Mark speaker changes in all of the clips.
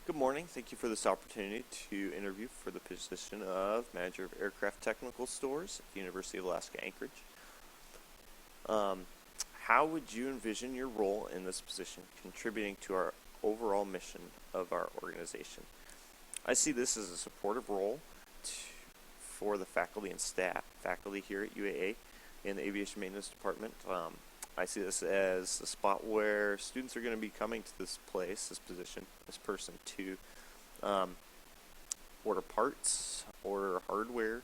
Speaker 1: Good morning. Thank you for this opportunity to interview for the position of Manager of Aircraft Technical Stores at the University of Alaska Anchorage. Um, how would you envision your role in this position contributing to our overall mission of our organization? I see this as a supportive role for the faculty and staff, faculty here at UAA in the Aviation Maintenance Department. I see this as a spot where students are going to be coming to this place, this position, this person to order parts, order hardware,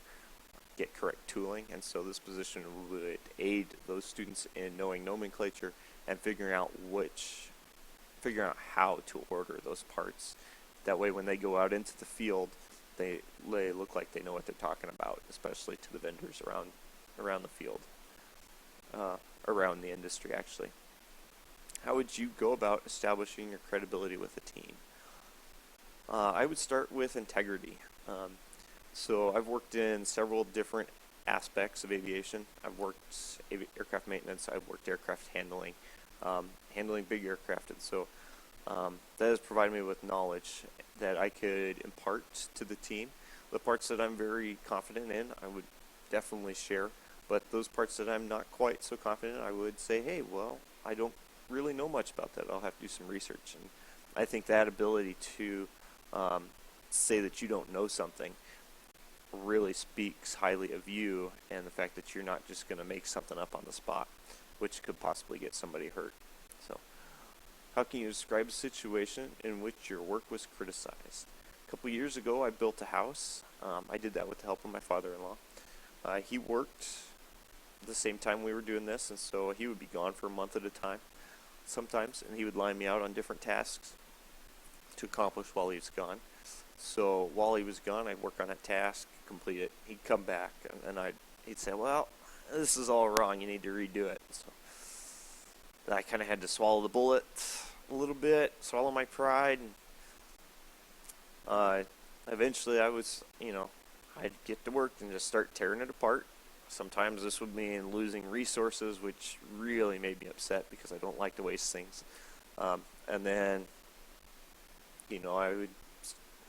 Speaker 1: get correct tooling, and so this position would aid those students in knowing nomenclature and figuring out how to order those parts. That way, when they go out into the field, they look like they know what they're talking about, especially to the vendors around the field. Around the industry, actually. How would you go about establishing your credibility with a team? I would start with integrity. So I've worked in several different aspects of aviation. I've worked aircraft maintenance, I've worked aircraft handling, handling big aircraft, and so that has provided me with knowledge that I could impart to the team. The parts that I'm very confident in, I would definitely share. But those parts that I'm not quite so confident in, I would say, hey, well, I don't really know much about that. I'll have to do some research. And I think that ability to say that you don't know something really speaks highly of you and the fact that you're not just going to make something up on the spot, which could possibly get somebody hurt. So, how can you describe a situation in which your work was criticized? A couple years ago, I built a house. I did that with the help of my father-in-law. He worked the same time we were doing this, and so he would be gone for a month at a time sometimes, and he would line me out on different tasks to accomplish while he was gone. So while he was gone, I'd work on a task, complete it. He'd come back, and he'd say, well, this is all wrong, you need to redo it. So I kind of had to swallow the bullet a little bit, swallow my pride, and eventually I'd get to work and just start tearing it apart. Sometimes this would mean losing resources, which really made me upset because I don't like to waste things. And then,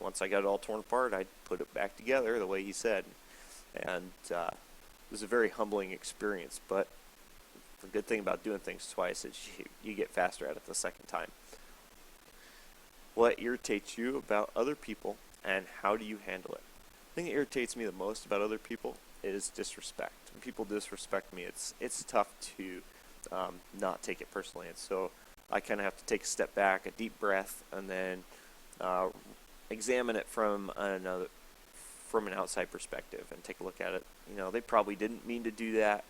Speaker 1: once I got it all torn apart, I'd put it back together the way he said. And it was a very humbling experience, but the good thing about doing things twice is you get faster at it the second time. What irritates you about other people, and how do you handle it? The thing that irritates me the most about other people is disrespect. When people disrespect me, it's tough to not take it personally, and so I kind of have to take a step back, a deep breath, and then examine it from an outside perspective and take a look at it. They probably didn't mean to do that.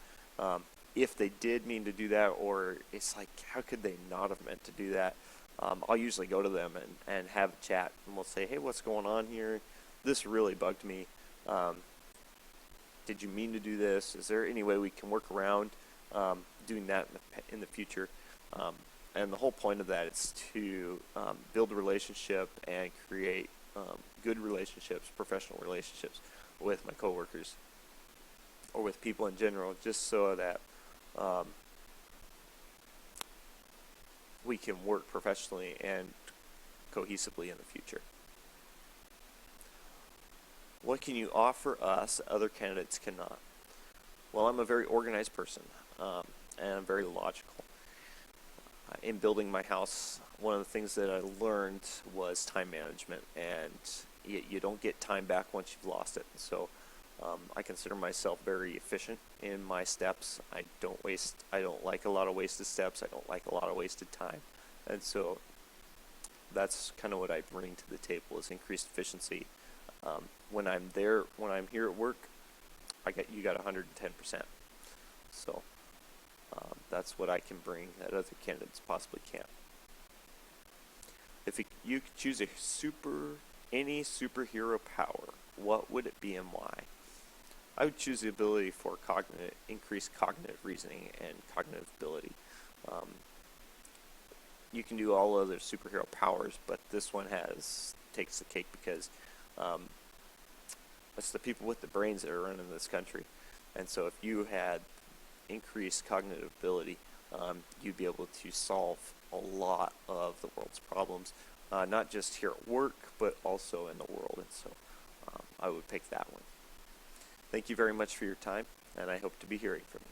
Speaker 1: If they did mean to do that, or it's like, how could they not have meant to do that? I'll usually go to them and have a chat, and we'll say, hey, what's going on here? This really bugged me. Did you mean to do this? Is there any way we can work around doing that in the future? And the whole point of that is to build a relationship and create good relationships, professional relationships with my coworkers or with people in general, just so that we can work professionally and cohesively in the future. What can you offer us that other candidates cannot? Well, I'm a very organized person, and I'm very logical. In building my house, one of the things that I learned was time management, and you don't get time back once you've lost it. So I consider myself very efficient in my steps. I don't like a lot of wasted steps. I don't like a lot of wasted time. And so that's kind of what I bring to the table, is increased efficiency. When I'm here at work, you got 110%. So that's what I can bring that other candidates possibly can't. If you could choose any superhero power, what would it be and why? I would choose the ability for increased cognitive reasoning and cognitive ability. You can do all other superhero powers, but this one takes the cake because it's the people with the brains that are running this country. And so if you had increased cognitive ability, you'd be able to solve a lot of the world's problems not just here at work, but also in the world. And so I would pick that one. Thank you very much for your time, and I hope to be hearing from you.